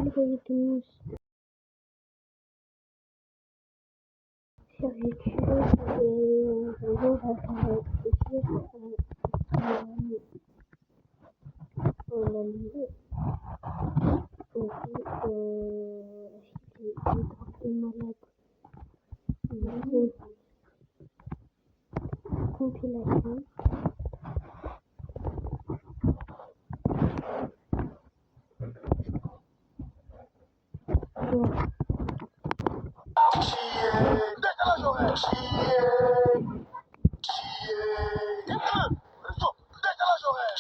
Geldwäsche survécu et un jour ça va réfléchir on a lié aussi il est trop malade. Deuxième compilation. Voilà. Décalage horaire. Décalage horaire.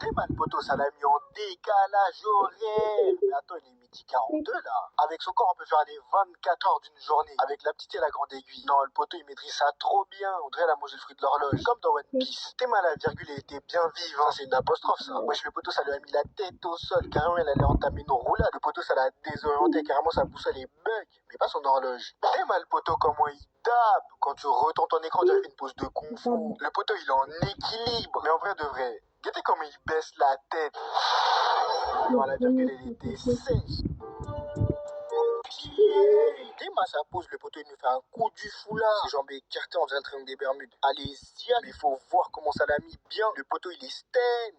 T'es mal poteau, ça l'a mis en décalage horaire. Mais attends, il est midi 42 là. Avec son corps, on peut faire des 24 heures d'une journée. Avec la petite et la grande aiguille. Non, le poteau, il maîtrise ça trop bien. On dirait la mangé le fruit de l'horloge. Comme dans One Piece. T'es mal, la virgule était bien vive. Hein. C'est une apostrophe ça. Wesh, le poteau, ça lui a mis la tête au sol. Carrément, elle allait entamer nos roulades. Le poteau, ça l'a désorienté. Carrément, sa boussole est bug. Mais pas son horloge. T'es mal, poteau, comment il tape. Quand tu retends ton écran, tu as fait une pause de kung fu. Le poteau, il est en équilibre. Mais en vrai de vrai, regardez comment il baisse la tête. Dans la virgule, elle était sèche. Dès sa pose, le poteau, il nous fait un coup du foulard. Ses jambes écartées, on dirait le triangle des Bermudes. Allez-y, mais il faut voir comment ça l'a mis bien. Le poteau, il est sten.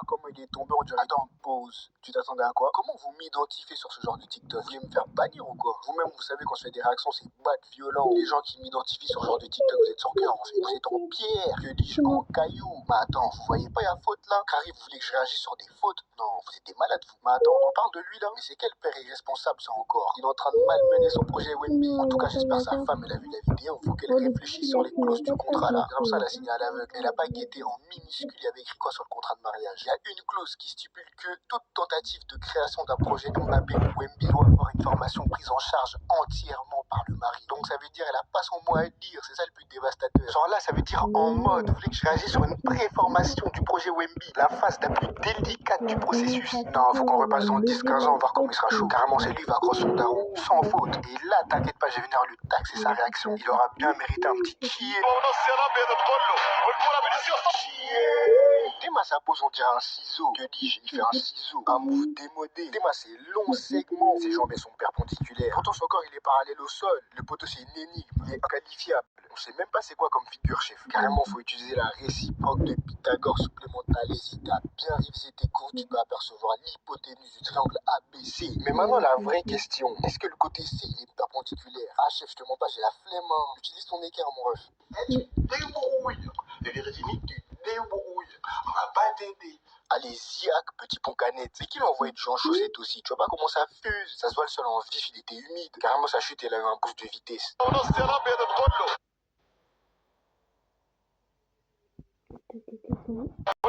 Comment il est tombé, on dirait. Attends, pause. Tu t'attendais à quoi? Comment vous m'identifiez sur ce genre de TikTok? Vous voulez me faire bannir ou quoi? Vous-même, vous savez, quand je fais des réactions, c'est bad violent. Les gens qui m'identifient sur ce genre de TikTok, vous êtes sans cœur, en fait. Vous êtes en pierre, que dis-je, en caillou. Mais attends, vous voyez pas, il y a faute là? Carré, vous voulez que je réagisse sur des fautes? Non, vous êtes des malades, vous. Mais attends, on parle de lui là? Mais c'est quel père irresponsable, ça encore? Il est en train de malmener son projet Wemby. En tout cas, j'espère que sa femme, elle a vu la vidéo. Faut qu'elle réfléchisse sur les clauses du contrat là. Comme ça, elle a signé à l'aveugle. Elle a pas guetté en minuscule. Il y avait écrit quoi sur le contrat de mariage? Il y a une clause qui stipule que toute tentative de création d'un projet Mbappé ou Wemby doit avoir une formation prise en charge entièrement par le mari. Donc ça veut dire elle a pas son mot à dire, c'est ça le plus dévastateur. Genre là, ça veut dire en mode, vous voulez que je réagisse sur une préformation du projet Wemby, la phase la plus délicate du processus. Non, faut qu'on repasse dans 10-15 ans, voir comment il sera chaud. Carrément, c'est lui qui va croire son daron, sans faute. Et là, t'inquiète pas, je vais venir lui taxer sa réaction. Il aura bien mérité un petit chier. Dema, sa pose, on dirait un ciseau. Que dis-je? Il fait un ciseau. Un move démodé. Dema, c'est long segment. Ses jambes, elles sont perpendiculaires. Pourtant, son corps, il est parallèle au sol. Le poteau, c'est une énigme. Il est inqualifiable. On sait même pas c'est quoi comme figure, chef. Carrément, faut utiliser la réciproque de Pythagore supplémentaire. Si t'as bien révisé tes cours, tu peux apercevoir l'hypoténuse du triangle ABC. Mais maintenant, la vraie question. Est-ce que le côté C, il est perpendiculaire? Ah, chef, je te mens pas, j'ai la flemme. Hein. Utilise ton équerre, mon ref. Tu débrouilles. Les véridiques, tu débrouilles. On va pas t'aider. Allez, Ziac, petit pont canette. C'est qui l'a envoyé du en chaussette aussi? Tu vois pas comment ça fuse? Ça se voit, le sol en vif, il était humide. Carrément, sa chute, elle a eu un boost de vitesse.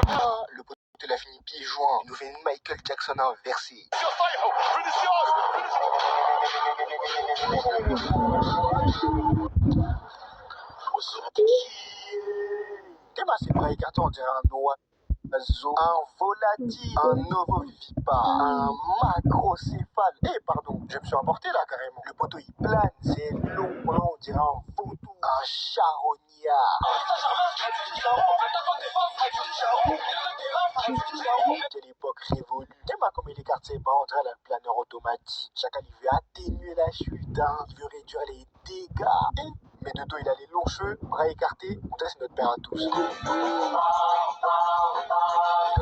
Ah, le poteau, il a fini pieds joints. Il nous fait une Michael Jackson inversée. Dema, c'est bras écartés, on dirait un oiseau, un volatile, un ovovivipare, un macrocéphale. Eh, pardon, je me suis emporté là carrément. Le poteau il plane, c'est long, hein, on dirait un vautour, un charognard. Quelle époque révolue. Dema, comme il écarte ses bras, on dirait le planeur automatique. Chacal, il veut atténuer la chute, hein. Il veut réduire les dégâts. Mais de dos, il a les longs cheveux, bras écartés. On dirait c'est notre père à tous. Il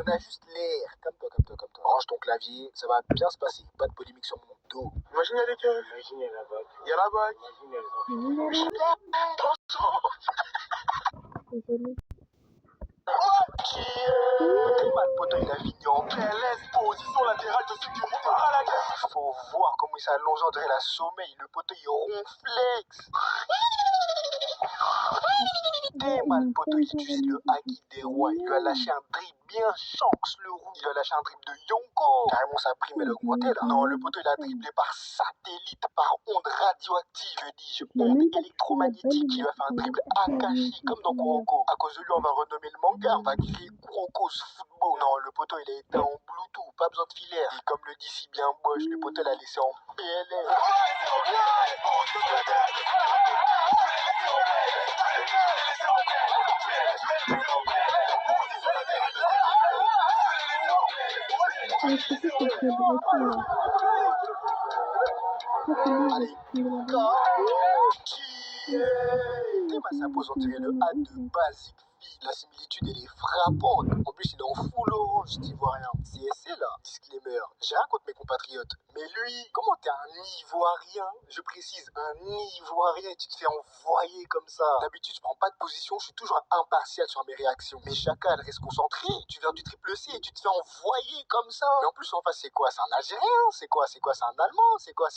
en a juste l'air. Comme toi, comme toi, comme toi. Range ton clavier, ça va bien se passer. Pas de polémique sur mon dos. Imagine, il y a des keufs. Imagine, il y a la bague. Il y a la bague. Imagine, le poteau, il a fini en PLS, position latérale de sécurité à la guerre. Faut voir comment il s'allonge, on dirait la sommeil. Le poteau, il ronflex. Le poteau, il utilise le haki des rois. Il lui a lâché un dribble bien Shanks le roux. Il lui a lâché un dribble de Yonko. Carrément, sa prime, elle a augmenté là. Non, le poteau, il a dribblé par satellite, par onde radioactive. Que dis-je, onde électromagnétique. Il lui a fait un dribble Akashi, comme dans Kuroko. À cause de lui, on va renommer le manga. On va créer Kuroko's Football. Non, le poteau, il a été en Bluetooth, pas besoin de filaire. Et comme le dit si bien Bosch, le poteau l'a laissé en PLS. Mais je sais que c'est breton là. Ça, c'est lui, Allez, il va Théma s'impose, on dirait le A de Basic Fit. La similitude, elle est frappante. En plus, il est en full orange, d'ivoirien. CSC là, disclaimer. J'ai rien contre mes compatriotes. Mais lui, comment t'es un Ivoirien? Je précise, un Ivoirien, tu te fais envoyer comme ça. D'habitude, je prends pas de position, je suis toujours impartial sur mes réactions. Mais Chacal, reste concentré. Tu viens du triple C et tu te fais envoyer comme ça. Mais en plus, en face, c'est quoi? C'est un Algérien? C'est quoi? C'est un Allemand? C'est quoi?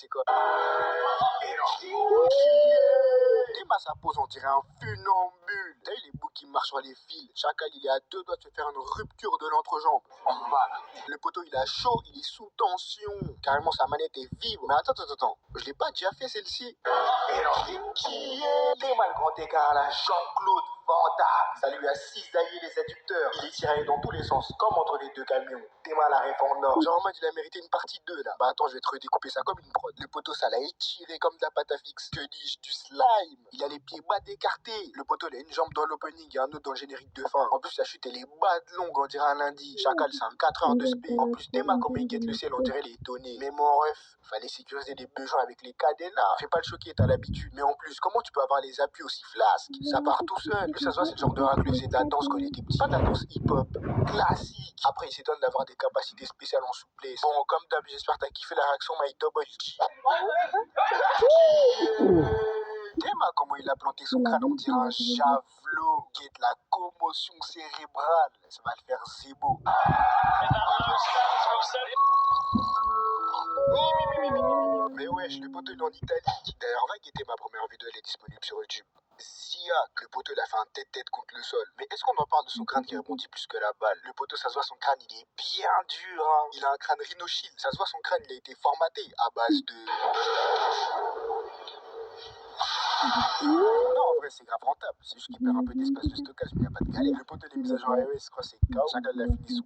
Théma s'impose, on dirait un funambule. T'as vu les bouts qui marchent sur les fils? Chacal, il est à deux doigts de se faire une rupture de l'entrejambe. Voilà. Le poteau, il a chaud, il est sous tension. Carrément, sa manette est vive. Mais attends. Je l'ai pas déjà fait celle-ci. Qui est Théma, le grand écart là? Jean-Claude Van Damme. Ça lui a cisaillé les adducteurs. Il est tiré dans tous les sens, comme entre les deux camions. Théma la ref en or. Genre en mode, il a mérité une partie 2 là. Bah attends, je vais te redécouper ça comme une prod. Le poteau, ça l'a étiré comme de la pâte à fixe. Que dis-je, du slime. Il a les pieds bas d'écartés. Le poteau, il a une jambe dans l'opening et un autre dans le générique de fin. En plus, la chute, elle est bas de longue, on dirait un lundi. Chacal, c'est un 4 heures de spé. En plus, Théma, comme il guette le ciel, on dirait les étonné. Mais mon ref, fallait sécuriser les besoins avec les cadenas. Fais pas le choquer, t'as l'habitude. Mais en plus, comment tu peux avoir les appuis aussi flasques? Ça part tout seul. Lui, ça se voit, c'est le genre de rap qui faisait de la danse quand il était petit. Pas de la danse hip-hop. Classique. Après, il s'étonne d'avoir des capacités spéciales en souplesse. Bon, comme d'hab, j'espère que t'as kiffé la réaction My Double G. Théma, comment il a planté son crâne, on dirait un javelot. Qui est de la commotion cérébrale. Ça va le faire zébo. Mais wesh, le poteau il est en Italie. D'ailleurs, va guetter ma première vidéo, elle est disponible sur YouTube. Ziak, le poteau il a fait un tête-tête contre le sol. Mais est-ce qu'on en parle de son crâne qui rebondit plus que la balle? Le poteau, ça se voit, son crâne il est bien dur. Hein. Il a un crâne rhinoshield. Ça se voit, son crâne il a été formaté à base de. Non, en vrai, c'est grave rentable. C'est juste qu'il perd un peu d'espace de stockage, mais il n'y a pas de galère. Le poteau, les mises à jour iOS, je crois, c'est KO. Chacun l'a fini sous.